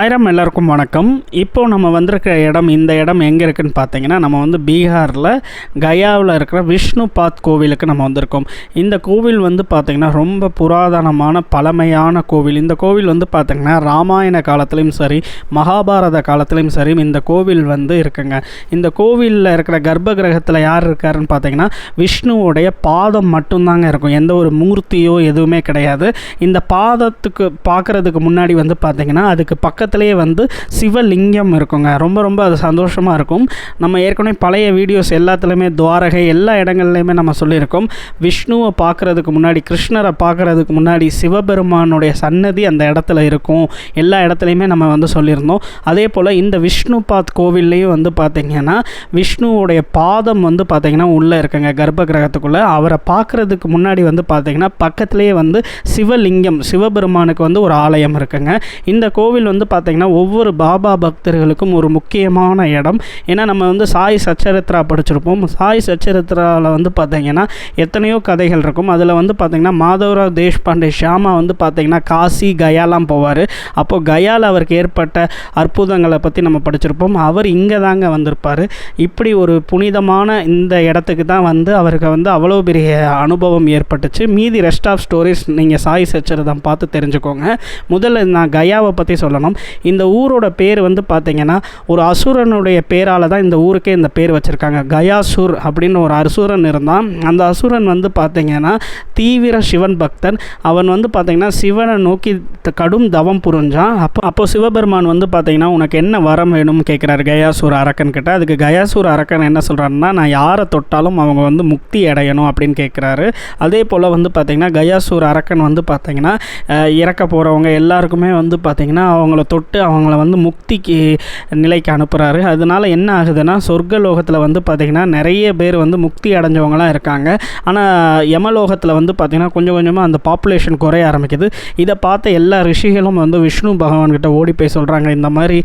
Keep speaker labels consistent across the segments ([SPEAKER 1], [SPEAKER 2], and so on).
[SPEAKER 1] ஆயிரம் எல்லாருக்கும் வணக்கம். இப்போது நம்ம வந்திருக்கிற இடம், இந்த இடம் எங்கே இருக்குதுன்னு பார்த்தீங்கன்னா, நம்ம வந்து பீகாரில் கயாவில் இருக்கிற விஷ்ணுபாத் கோவிலுக்கு நம்ம வந்திருக்கோம். இந்த கோவில் வந்து பார்த்திங்கன்னா ரொம்ப புராதனமான பழமையான கோவில். இந்த கோவில் வந்து பார்த்திங்கன்னா ராமாயண காலத்துலேயும் சரி, மகாபாரத காலத்துலேயும் சரி இந்த கோவில் வந்து இருக்குங்க. இந்த கோவிலில் இருக்கிற கர்ப்ப கிரகத்தில் யார் இருக்காருன்னு பார்த்தீங்கன்னா விஷ்ணுவோடைய பாதம் மட்டும்தாங்க இருக்கும். எந்த ஒரு மூர்த்தியோ எதுவுமே கிடையாது. இந்த பாதத்துக்கு பார்க்குறதுக்கு முன்னாடி வந்து பார்த்திங்கன்னா அதுக்கு பக்கத்துலேயே வந்து சிவலிங்கம் இருக்குங்க. ரொம்ப அது சந்தோஷமாக இருக்கும். நம்ம ஏற்கனவே பழைய வீடியோஸ் எல்லாத்துலேயுமே துவாரகை எல்லா இடங்கள்லையுமே நம்ம சொல்லியிருக்கோம். விஷ்ணுவை பார்க்குறதுக்கு முன்னாடி, கிருஷ்ணரை பார்க்குறதுக்கு முன்னாடி சிவபெருமானுடைய சன்னதி அந்த இடத்துல இருக்கும். எல்லா இடத்துலையுமே நம்ம வந்து சொல்லியிருந்தோம். அதே போல் இந்த விஷ்ணுபாத் கோவில்லையும் வந்து பார்த்திங்கன்னா விஷ்ணுவோடைய பாதம் வந்து பார்த்திங்கன்னா உள்ளே இருக்குங்க கர்ப்ப கிரகத்துக்குள்ளே. அவரை பார்க்குறதுக்கு முன்னாடி வந்து பார்த்திங்கன்னா பக்கத்துலேயே வந்து சிவலிங்கம், சிவபெருமானுக்கு வந்து ஒரு ஆலயம் இருக்குங்க. இந்த கோவில் வந்து பார்த்திங்கன்னா ஒவ்வொரு பாபா பக்தர்களுக்கும் ஒரு முக்கியமான இடம். ஏன்னா நம்ம வந்து சாய் சச்சரித்ரா படிச்சிருப்போம். சாய் சச்சரித்ராவில் வந்து பார்த்திங்கன்னா எத்தனையோ கதைகள் இருக்கும். அதில் வந்து பார்த்திங்கன்னா மாதவராவ் தேஷ்பாண்டே ஷியாமா வந்து பார்த்திங்கன்னா காசி கயாலாம் போவார். அப்போது கயாவில் அவருக்கு ஏற்பட்ட அற்புதங்களை பற்றி நம்ம படிச்சிருப்போம். அவர் இங்கே தாங்க வந்திருப்பார். இப்படி ஒரு புனிதமான இந்த இடத்துக்கு தான் வந்து அவருக்கு வந்து அவ்வளோ பெரிய அனுபவம் ஏற்பட்டுச்சு. மீதி ரெஸ்ட் ஆஃப் ஸ்டோரிஸ் நீங்கள் சாய் சச்சரிதம் பார்த்து தெரிஞ்சுக்கோங்க. முதல்ல நான் கயாவை பற்றி சொல்லணும். இந்த ஊரோட பேர் வந்து பார்த்திங்கன்னா ஒரு அசுரனுடைய பேரால் தான் இந்த ஊருக்கே இந்த பேர் வச்சுருக்காங்க. கயாசுர் அப்படின்னு ஒரு அசுரன் இருந்தான். அந்த அசுரன் வந்து பார்த்திங்கன்னா தீவிர சிவன் பக்தன். அவன் வந்து பார்த்திங்கன்னா சிவனை நோக்கி கடும் தவம் புரிஞ்சான். அப்போ சிவபெருமான் வந்து பார்த்திங்கன்னா உனக்கு என்ன வரம் வேணும்னு கேட்குறாரு கயாசூர் அரக்கன் கிட்ட. அதுக்கு கயாசூர் அரக்கன் என்ன சொல்கிறாருன்னா, நான் யாரை தொட்டாலும் அவங்க வந்து முக்தி அடையணும் அப்படின்னு கேட்குறாரு. அதே போல் வந்து பார்த்திங்கன்னா கயாசூர் அரக்கன் வந்து பார்த்திங்கன்னா இறக்க போகிறவங்க எல்லாருக்குமே வந்து பார்த்திங்கன்னா அவங்கள தொட்டு அவங்கள வந்து முக்திக்கு நிலைக்கு அனுப்புகிறாரு. அதனால் என்ன ஆகுதுன்னா சொர்க்கலோகத்தில் வந்து பார்த்திங்கன்னா நிறைய பேர் வந்து முக்தி அடைஞ்சவங்களாம் இருக்காங்க. ஆனால் யமலோகத்தில் வந்து பார்த்திங்கன்னா கொஞ்சம் கொஞ்சமாக அந்த பாப்புலேஷன் குறைய ஆரம்பிக்குது. இதை பார்த்த எல்லா ரிஷிகளும் வந்து விஷ்ணு பகவான்கிட்ட ஓடி போய் சொல்கிறாங்க, இந்த மாதிரி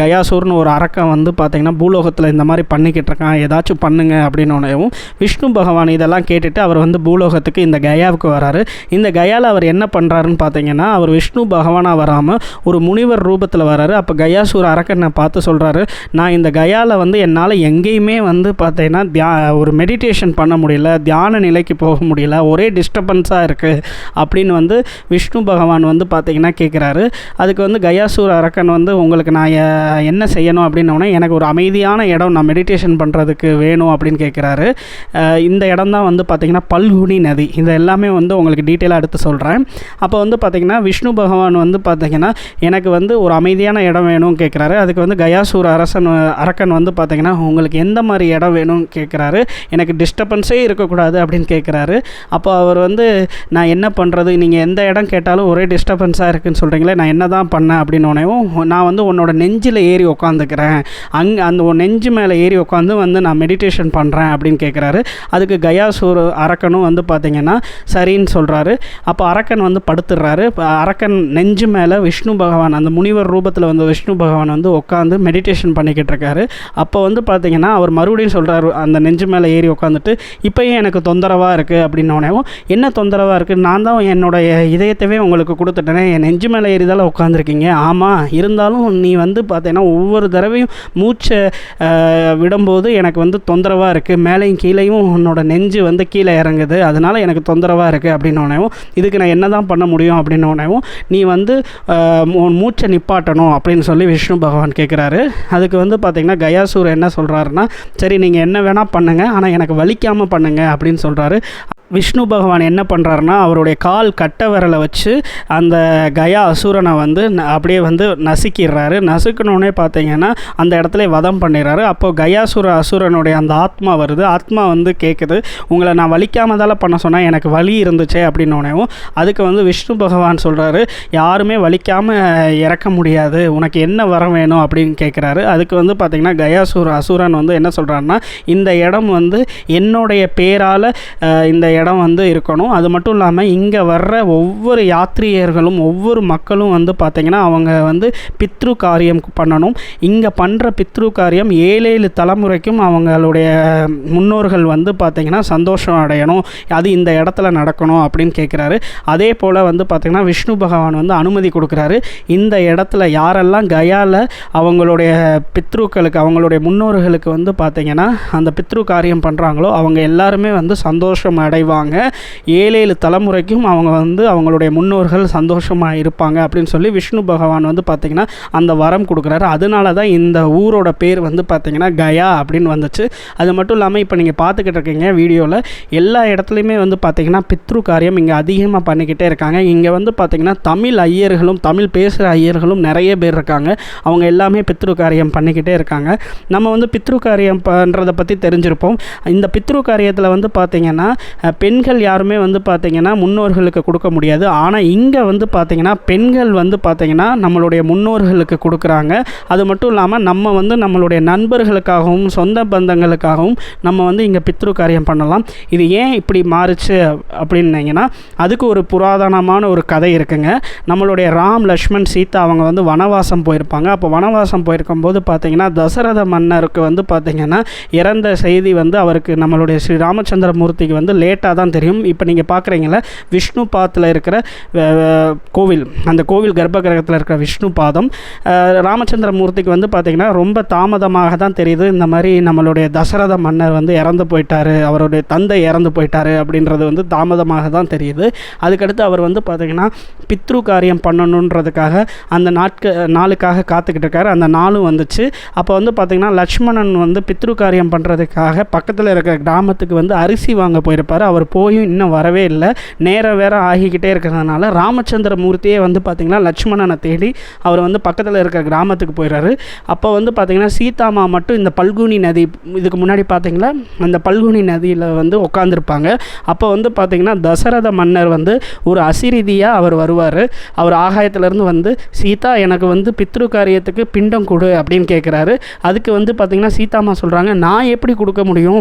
[SPEAKER 1] கயாசூர்னு ஒரு அரக்கன் வந்து பார்த்திங்கன்னா பூலோகத்தில் இந்த மாதிரி பண்ணிக்கிட்டு இருக்கான், ஏதாச்சும் பண்ணுங்க அப்படின்னோடவும் விஷ்ணு பகவான் இதெல்லாம் கேட்டுட்டு அவர் வந்து பூலோகத்துக்கு இந்த கயாவுக்கு வராரு. இந்த கயாவில் அவர் என்ன பண்ணுறாருன்னு பார்த்திங்கன்னா அவர் விஷ்ணு பகவானாக வராமல் ஒரு முனிவர் ரூபத்தில் வராரு. அப்போ கயாசூர் அரக்கனை பார்த்து சொல்கிறாரு, நான் இந்த கயாவில் வந்து என்னால் எங்கேயுமே வந்து பார்த்தீங்கன்னா ஒரு மெடிடேஷன் பண்ண முடியல, தியான நிலைக்கு போக முடியல, ஒரே டிஸ்டர்பன்ஸாக இருக்குது அப்படின்னு வந்து விஷ்ணு பகவான் வந்து பார்த்திங்கன்னா கேட்குறாரு. அதுக்கு வந்து கயாசூர் அரக்கன் வந்து உங்களுக்கு நான் என்ன செய்யணும் அப்படின்னோடனே எனக்கு ஒரு அமைதியான இடம் நான் மெடிடேஷன் பண்ணுறதுக்கு வேணும் அப்படின்னு கேட்குறாரு. இந்த இடம் தான் வந்து பார்த்திங்கன்னா பல்குனி நதி. இது எல்லாமே வந்து உங்களுக்கு டீட்டெயிலாக எடுத்து சொல்கிறேன். அப்போ வந்து பார்த்திங்கன்னா விஷ்ணு பகவான் வந்து பார்த்திங்கன்னா எனக்கு வந்து ஒரு அமைதியான இடம் வேணும்னு கேட்குறாரு. அதுக்கு வந்து கயாசூர் அரக்கன் வந்து பார்த்திங்கன்னா உங்களுக்கு எந்த மாதிரி இடம் வேணும்னு கேட்குறாரு. எனக்கு டிஸ்டர்பன்ஸே இருக்கக்கூடாது அப்படின்னு கேட்குறாரு. அப்போ அவர் வந்து நான் என்ன பண்ணுறது, நீங்கள் எந்த இடம் கேட்டாலும் ஒரே டிஸ்டர்பன்ஸாக இருக்குதுன்னு சொல்கிறீங்களே, நான் என்ன தான் பண்ணேன் அப்படின்னோடவும் நான் வந்து உன்னோட நெஞ்சில் ஏறி உட்காந்துக்கிறேன், அந்த நெஞ்சு மேலே ஏறி உட்காந்து வந்து நான் மெடிடேஷன் பண்ணுறேன் அப்படின்னு கேட்குறாரு. அதுக்கு கயாசூர் அரக்கனும் வந்து பார்த்திங்கன்னா சரின்னு சொல்கிறாரு. அப்போ அரக்கன் வந்து படுத்துடுறாரு. அரக்கன் நெஞ்சு மேலே விஷ்ணு பகவான் அந்த முனிவர் ரூபத்தில் வந்து விஷ்ணு பகவான் வந்து உட்காந்து மெடிடேஷன் பண்ணிக்கிட்டு இருக்காரு. அப்போ வந்து பார்த்திங்கன்னா அவர் மறுபடியும் சொல்கிறாரு, அந்த நெஞ்சு மேலே ஏறி உட்காந்துட்டு இப்போயும் எனக்கு தொந்தரவாக இருக்குது அப்படின்னோடவும் என்ன தொந்தரவாக இருக்குது, நான் தான் என்னோடய இதயத்தவே உங்களுக்கு கொடுத்துட்டேனே, என் நெஞ்சு மேலே ஏறிதால உட்காந்துருக்கீங்க. ஆமாம், இருந்தாலும் நீ வந்து பார்த்தீங்கன்னா ஒவ்வொரு தடவையும் மூச்சை விடும்போது எனக்கு வந்து தொந்தரவாக இருக்குது, மேலேயும் கீழேயும் உன்னோட நெஞ்சு வந்து கீழே இறங்குது, அதனால் எனக்கு தொந்தரவாக இருக்குது அப்படின்னோடவும் இதுக்கு நான் என்ன தான் பண்ண முடியும் அப்படின்னோடவும் நீ வந்து மூச்சை நிப்பாட்டணும் அப்படின்னு சொல்லி விஷ்ணு பகவான் கேட்குறாரு. அதுக்கு வந்து பார்த்திங்கன்னா கயாசூர் என்ன சொல்கிறாருன்னா, சரி நீங்கள் என்ன வேணால் பண்ணுங்கள், ஆனால் எனக்கு வலிக்காமல் பண்ணுங்கள் அப்படின்னு சொல்கிறாரு. விஷ்ணு பகவான் என்ன பண்ணுறாருன்னா அவருடைய கால் கட்டை விரலை வச்சு அந்த கயா அசுரனை வந்து அப்படியே வந்து நசுக்கிடுறாரு. நசுக்கணுன்னே பார்த்தீங்கன்னா அந்த இடத்துல வதம் பண்ணிடுறாரு. அப்போது கயாசுர அசுரனுடைய அந்த ஆத்மா வருது. ஆத்மா வந்து கேட்குது, உங்களை நான் வலிக்காமதால் பண்ண சொன்னால் எனக்கு வலி இருந்துச்சே அப்படின்னோடவும் அதுக்கு வந்து விஷ்ணு பகவான் சொல்கிறாரு, யாருமே வலிக்காமல் இறக்க முடியாது, உனக்கு என்ன வரம் வேணும் அப்படின்னு கேட்குறாரு. அதுக்கு வந்து பார்த்திங்கன்னா கயாசுர அசுரன் வந்து என்ன சொல்கிறாருன்னா, இந்த இடம் வந்து என்னுடைய பேரால் இந்த இடம் வந்து இருக்கணும். அது மட்டும் இல்லாமல் இங்கே வர்ற ஒவ்வொரு யாத்ரீகர்களும் ஒவ்வொரு மக்களும் வந்து பார்த்திங்கன்னா அவங்க வந்து பித்ரு காரியம் பண்ணணும். இங்கே பண்ணுற பித்ரு காரியம் 7 தலைமுறைக்கும் அவங்களுடைய முன்னோர்கள் வந்து பார்த்திங்கன்னா சந்தோஷம் அடையணும், அது இந்த இடத்துல நடக்கணும் அப்படின்னு கேட்குறாரு. அதே போல் வந்து பார்த்திங்கன்னா விஷ்ணு பகவான் வந்து அனுமதி கொடுக்குறாரு. இந்த இடத்துல யாரெல்லாம் கயாவில் அவங்களுடைய பித்ருக்களுக்கு அவங்களுடைய முன்னோர்களுக்கு வந்து பார்த்திங்கன்னா அந்த பித்ரு காரியம் பண்ணுறாங்களோ அவங்க எல்லாருமே வந்து சந்தோஷம் அடைவாங்க. 7 தலைமுறைக்கும் அவங்க வந்து அவங்களுடைய முன்னோர்கள் சந்தோஷமாக இருப்பாங்க அப்படின்னு சொல்லி விஷ்ணு பகவான் வந்து பார்த்திங்கன்னா அந்த வரம் கொடுக்குறாரு. அதனால தான் இந்த ஊரோட பேர் வந்து பார்த்திங்கன்னா கயா அப்படின்னு வந்துச்சு. அது மட்டும் இல்லாமல் இப்போ நீங்கள் பார்த்துக்கிட்டு இருக்கீங்க வீடியோவில் எல்லா இடத்துலையுமே வந்து பார்த்திங்கன்னா பித்ரு காரியம் இங்கே அதிகமாக பண்ணிக்கிட்டே இருக்காங்க. இங்கே வந்து பார்த்திங்கன்னா தமிழ் ஐயர்களும் தமிழ் பேசுகிற ஐயர்களும் நிறைய பேர் இருக்காங்க. அவங்க எல்லாமே பித்ரு காரியம் பண்ணிக்கிட்டே இருக்காங்க. நம்ம வந்து பித்ரு காரியம் பண்ணுறதை பற்றி தெரிஞ்சிருப்போம். இந்த பித்ரு காரியத்தில் வந்து பார்த்திங்கன்னா பெண்கள் யாருமே வந்து பார்த்திங்கன்னா முன்னோர்களுக்கு கொடுக்க முடியாது. ஆனால் இங்கே வந்து பார்த்திங்கன்னா பெண்கள் வந்து பார்த்திங்கன்னா நம்மளுடைய முன்னோர்களுக்கு கொடுக்குறாங்க. அது மட்டும் இல்லாமல் நம்ம வந்து நம்மளுடைய நண்பர்களுக்காகவும் சொந்த பந்தங்களுக்காகவும் நம்ம வந்து இங்கே பித்ரு காரியம் பண்ணலாம். இது ஏன் இப்படி மாறுச்சு அப்படின்னீங்கன்னா அதுக்கு ஒரு புராதனமான ஒரு கதை இருக்குங்க. நம்மளுடைய ராம், லக்ஷ்மண், சீதா அவங்க வந்து வனவாசம் போயிருப்பாங்க. அப்போ வனவாசம் போயிருக்கும்போது பார்த்திங்கன்னா தசரத மன்னருக்கு வந்து பார்த்திங்கன்னா இறந்த செய்தி வந்து அவருக்கு நம்மளுடைய ஸ்ரீ ராமச்சந்திர மூர்த்திக்கு வந்து லேட்டாக தான் தெரியும். இப்போ நீங்கள் பார்க்குறீங்களா விஷ்ணு பாத்தில் இருக்கிற கோவில், அந்த கோவில் கர்ப்ப கிரகத்தில் இருக்கிற விஷ்ணு பாதம் ராமச்சந்திர மூர்த்திக்கு வந்து பார்த்திங்கன்னா ரொம்ப தாமதமாக தான் தெரியுது. இந்த மாதிரி நம்மளுடைய தசரத மன்னர் வந்து இறந்து போயிட்டார், அவருடைய தந்தை இறந்து போயிட்டார் அப்படின்றது வந்து தாமதமாக தான் தெரியுது. அதுக்கடுத்து அவர் வந்து பார்த்திங்கன்னா பித்ரு காரியம் பண்ணணுன்றதுக்காக அந்த நாளுக்காக காத்துக்கிட்டு இருக்காரு. அந்த நாளும் வந்துச்சு. அப்போ வந்து பார்த்திங்கன்னா லக்ஷ்மணன் வந்து பித்ரு காரியம் பண்ணுறதுக்காக பக்கத்தில் இருக்கிற கிராமத்துக்கு வந்து அரிசி வாங்க போயிருப்பார். அவர் போயும் இன்னும் வரவே இல்லை. நேரம் வேற ஆகிக்கிட்டே இருக்கிறதுனால ராமச்சந்திர மூர்த்தியே வந்து பார்த்திங்கன்னா லக்ஷ்மணனை தேடி அவர் வந்து பக்கத்தில் இருக்கிற கிராமத்துக்கு போயிடுறாரு. அப்போ வந்து பார்த்திங்கன்னா சீதாமா மட்டும் இந்த பல்குனி நதி, இதுக்கு முன்னாடி பார்த்திங்கன்னா அந்த பல்குனி நதியில் வந்து உட்காந்துருப்பாங்க. அப்போ வந்து பார்த்திங்கன்னா தசரத மன்னர் வந்து ஒரு அசிரீதியாக அவர் வருவார். அவர் ஆகாயத்திலேருந்து வந்து சீதா எனக்கு வந்து பித்ரு காரியத்துக்கு பிண்டம் கொடு அப்படின்னு கேட்குறாரு. அதுக்கு வந்து பார்த்திங்கன்னா சீதாமா சொல்கிறாங்க, நான் எப்படி கொடுக்க முடியும்,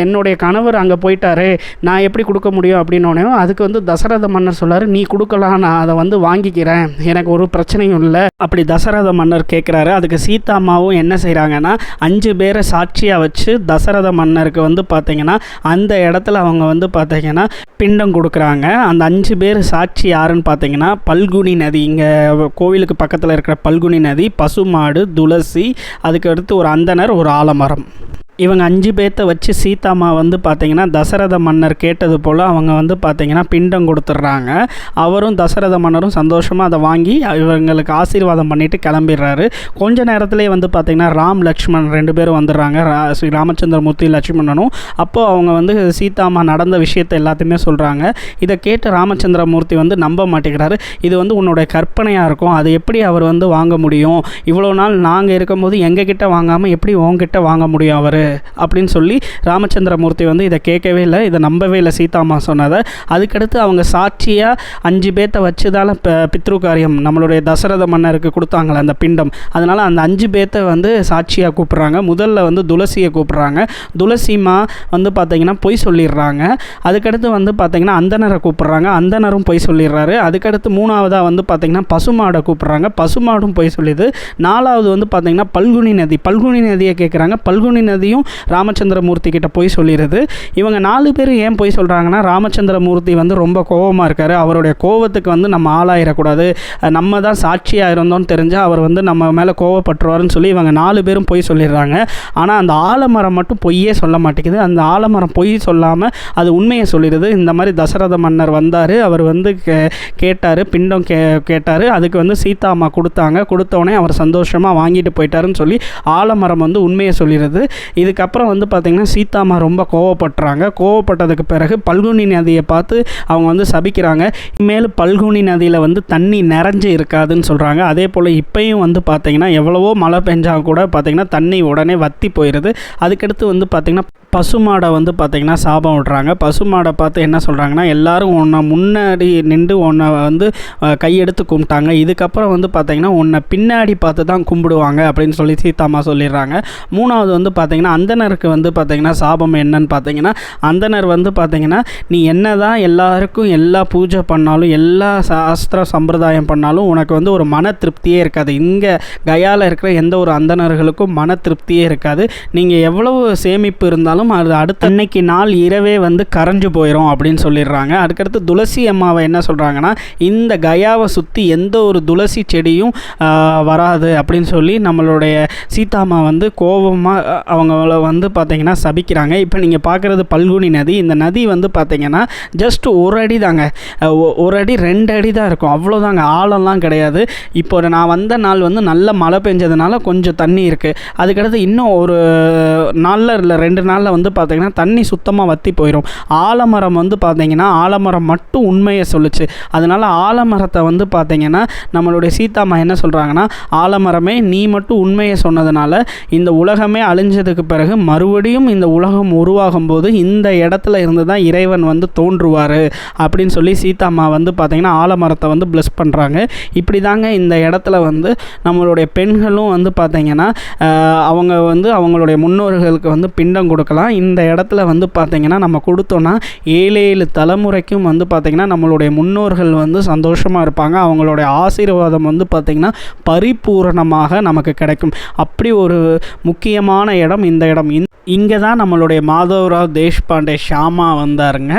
[SPEAKER 1] என்னுடைய கணவர் அங்கே போயிட்டாரு, நான் எப்படி கொடுக்க முடியும் அப்படின்னோடனே அதுக்கு வந்து தசரத மன்னர் சொல்கிறார், நீ கொடுக்கலாம், நான் அதை வந்து வாங்கிக்கிறேன், எனக்கு ஒரு பிரச்சனையும் இல்லை அப்படி தசரத மன்னர் கேட்குறாரு. அதுக்கு சீதாமாவும் என்ன செய்கிறாங்கன்னா 5 பேரை சாட்சியாக வச்சு தசரத மன்னருக்கு வந்து பார்த்திங்கன்னா அந்த இடத்துல அவங்க வந்து பார்த்திங்கன்னா பிண்டம் கொடுக்குறாங்க. அந்த 5 பேர் சாட்சி யாருன்னு பார்த்திங்கன்னா பல்குனி நதி, இங்கே கோவிலுக்கு பக்கத்தில் இருக்கிற பல்குனி நதி, பசுமாடு, துளசி, அதுக்கு அடுத்து ஒரு அந்தனர், ஒரு ஆலமரம். இவங்க 5 பேர்த்த வச்சு சீதாமா வந்து பார்த்திங்கன்னா தசரத மன்னர் கேட்டது போல் அவங்க வந்து பார்த்திங்கன்னா பிண்டம் கொடுத்துட்றாங்க. அவரும் தசரத மன்னரும் சந்தோஷமாக அதை வாங்கி இவங்களுக்கு ஆசீர்வாதம் பண்ணிவிட்டு கிளம்பிடுறாரு. கொஞ்ச நேரத்துலேயே வந்து பார்த்திங்கன்னா ராம், லக்ஷ்மண் 2 பேரும் வந்துடுறாங்க, ஸ்ரீ ராமச்சந்திர மூர்த்தி, லக்ஷ்மணனும். அப்போது அவங்க வந்து சீதாமா நடந்த விஷயத்தை எல்லாத்தையுமே சொல்கிறாங்க. இதை கேட்டு ராமச்சந்திர மூர்த்தி வந்து நம்ப மாட்டேங்கிறாரு. இது வந்து உன்னோட கற்பனையாக இருக்கும், அது எப்படி அவர் வந்து வாங்க முடியும், இவ்வளோ நாள் நாங்கள் இருக்கும்போது எங்ககிட்ட வாங்காமல் எப்படி உங்ககிட்ட வாங்க முடியும் அவர் அப்படின்னு சொல்லி ராமச்சந்திர மூர்த்தி வந்து இதை கேட்கவே இல்லை, இதை நம்பவே இல்லை சீதாமா சொன்னதை. அதுக்கடுத்து அவங்க சாட்சியாக 5 பேர்த்த வச்சுதால பித்ரு காரியம் நம்மளுடைய தசரத மன்னருக்கு கொடுத்தாங்களே அந்த பிண்டம், அதனால் அந்த 5 பேர்த்த வந்து சாட்சியாக கூப்பிட்றாங்க. முதல்ல வந்து துளசியை கூப்பிட்றாங்க. துளசிமா வந்து பார்த்திங்கன்னா பொய் சொல்லிடுறாங்க. அதுக்கடுத்து வந்து பார்த்திங்கன்னா அந்தனரை கூப்பிட்றாங்க. அந்தனரும் பொய் சொல்லிடுறாரு. அதுக்கடுத்து 3ஆவதாக வந்து பார்த்திங்கன்னா பசுமாடை கூப்பிட்றாங்க. பசுமாடும் பொய் சொல்லிது. 4ஆவது வந்து பார்த்திங்கன்னா பல்குனி நதி, பல்குனி நதியை கேட்குறாங்க. பல்குனி நதியும் ராமச்சந்திர மூர்த்தி கிட்ட போய் சொல்லிடுது. இவங்க 4 பேர் ஏன் போய் சொல்கிறாங்கன்னா ராமச்சந்திர மூர்த்தி வந்து ரொம்ப கோபமாக இருக்கார், அவருடைய கோபத்துக்கு வந்து நம்ம ஆளாயிடக்கூடாது, நம்ம தான் சாட்சியாக இருந்தோம்னு தெரிஞ்சால் அவர் வந்து நம்ம மேலே கோவப்பட்டுருவாருன்னு சொல்லி இவங்க 4 பேரும் போய் சொல்லிடுறாங்க. ஆனால் அந்த ஆலமரம் மட்டும் பொய்யே சொல்ல மாட்டேங்குது. அந்த ஆலமரம் பொய் சொல்லாமல் அது உண்மையை சொல்லிடுது. இந்த மாதிரி தசரத மன்னர் வந்தார், அவர் வந்து கேட்டார், பிண்டம் கேட்டார், அதுக்கு வந்து சீதாமா கொடுத்தாங்க, கொடுத்தோடனே அவர் சந்தோஷமாக வாங்கிட்டு போயிட்டாருன்னு சொல்லி ஆலமரம் வந்து உண்மையை சொல்லிடுது. இதுக்கப்புறம் வந்து பார்த்திங்கன்னா சீதாமா ரொம்ப கோவப்படுறாங்க. கோவப்பட்டதுக்கு பிறகு பல்குனி நதியை பார்த்து அவங்க வந்து சபிக்கிறாங்க. இனிமேல் பல்குனி நதியில் வந்து தண்ணி நிறைஞ்சு இருக்காதுன்னு சொல்கிறாங்க. அதே போல் இப்போயும் வந்து பார்த்திங்கன்னா எவ்வளவோ மழை பெஞ்சால் கூட பார்த்திங்கன்னா தண்ணி உடனே வற்றி போயிடுது. அதுக்கடுத்து வந்து பார்த்திங்கன்னா பசுமாடை வந்து பார்த்திங்கன்னா சாபம் விடுறாங்க. பசுமாடை பார்த்து என்ன சொல்கிறாங்கன்னா, எல்லோரும் உன்னை முன்னாடி நின்று உன்னை வந்து கையெடுத்து கும்பிட்டாங்க, இதுக்கப்புறம் வந்து பார்த்திங்கன்னா உன்னை பின்னாடி பார்த்து தான் கும்பிடுவாங்க அப்படின்னு சொல்லி சீதாம்மா சொல்லிடுறாங்க. 3வது வந்து பார்த்திங்கன்னா அந்தனருக்கு வந்து பார்த்திங்கன்னா சாபம் என்னன்னு பார்த்திங்கன்னா, அந்தனர் வந்து பார்த்திங்கன்னா நீ என்ன தான் எல்லாருக்கும் எல்லா பூஜை பண்ணாலும் எல்லா சாஸ்திர சம்பிரதாயம் பண்ணாலும் உனக்கு வந்து ஒரு மன திருப்தியே இருக்காது. இங்கே கயாவில் இருக்கிற எந்த ஒரு அந்தனர்களுக்கும் மன திருப்தியே இருக்காது. நீங்கள் எவ்வளவு சேமிப்பு இருந்தாலும் அது அடுத்த அன்னைக்கு நாள் இரவே வந்து கரைஞ்சு போயிடும் அப்படின்னு சொல்லிடுறாங்க. அதுக்கடுத்து துளசி அம்மாவை என்ன சொல்கிறாங்கன்னா, இந்த கயாவை சுற்றி எந்த ஒரு துளசி செடியும் வராது அப்படின்னு சொல்லி நம்மளுடைய சீதாம்மா வந்து கோபமாக அவங்கள வந்து பார்த்திங்கன்னா சபிக்கிறாங்க. இப்போ நீங்கள் பார்க்குறது பல்குனி நதி. இந்த நதி வந்து பார்த்திங்கன்னா ஜஸ்ட் ஒரு அடி தாங்க, ஒரு அடி 2 அடி தான் இருக்கும், அவ்வளோதாங்க, ஆழம்லாம் கிடையாது. இப்போ நான் வந்த நாள் வந்து நல்ல மழை பெஞ்சதுனால கொஞ்சம் தண்ணி இருக்குது. அதுக்கடுத்து இன்னும் ஒரு நாளில் இல்லை 2 நாளில் வந்து பார்த்திங்கன்னா தண்ணி சுத்தமாக வற்றி போயிடும். ஆலமரம் வந்து பார்த்திங்கன்னா ஆலமரம் மட்டும் உண்மையை சொல்லுச்சு. அதனால் ஆலமரத்தை வந்து பார்த்திங்கன்னா நம்மளுடைய சீதாம்மா என்ன சொல்கிறாங்கன்னா, ஆலமரமே நீ மட்டும் உண்மையை சொன்னதுனால இந்த உலகமே அழிஞ்சதுக்கு பிறகு மறுபடியும் இந்த உலகம் உருவாகும் போது இந்த இடத்துல இருந்து தான் இறைவன் வந்து தோன்றுவார் அப்படின்னு சொல்லி சீதாம்மா வந்து பார்த்திங்கன்னா ஆலமரத்தை வந்து பிளஸ் பண்ணுறாங்க. இப்படி தாங்க இந்த இடத்துல வந்து நம்மளுடைய பெண்களும் வந்து பார்த்திங்கன்னா அவங்க வந்து அவங்களுடைய முன்னோர்களுக்கு வந்து பிண்டம் கொடுக்கலாம். இந்த இடத்துல வந்து பார்த்திங்கன்னா நம்ம கொடுத்தோன்னா 7 தலைமுறைக்கும் வந்து பார்த்திங்கன்னா நம்மளுடைய முன்னோர்கள் வந்து சந்தோஷமாக இருப்பாங்க. அவங்களுடைய ஆசீர்வாதம் வந்து பார்த்திங்கன்னா பரிபூரணமாக நமக்கு கிடைக்கும். அப்படி ஒரு முக்கியமான இடம் இந்த இடம். இங்கே தான் நம்மளுடைய மாதவராவ் தேஷ்பாண்டே ஷாமா வந்தாருங்க.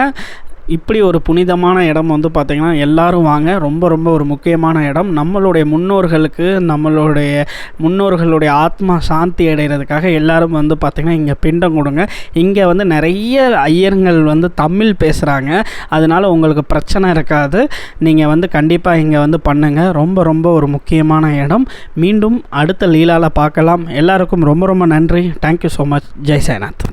[SPEAKER 1] இப்படி ஒரு புனிதமான இடம் வந்து பார்த்திங்கன்னா எல்லோரும் வாங்க. ரொம்ப ரொம்ப ஒரு முக்கியமான இடம். நம்மளுடைய முன்னோர்களுக்கு முன்னோர்களுடைய ஆத்மா சாந்தி அடைகிறதுக்காக எல்லோரும் வந்து பார்த்திங்கன்னா இங்கே பிண்டம் கொடுங்க. இங்கே வந்து நிறைய ஐயர்கள் வந்து தமிழ் பேசுகிறாங்க, அதனால் உங்களுக்கு பிரச்சனை இருக்காது. நீங்கள் வந்து கண்டிப்பாக இங்கே வந்து பண்ணுங்கள். ரொம்ப ரொம்ப ஒரு முக்கியமான இடம். மீண்டும் அடுத்த லீலாவில் பார்க்கலாம். எல்லாருக்கும் ரொம்ப ரொம்ப நன்றி. Thank you so much. Jai Sainath.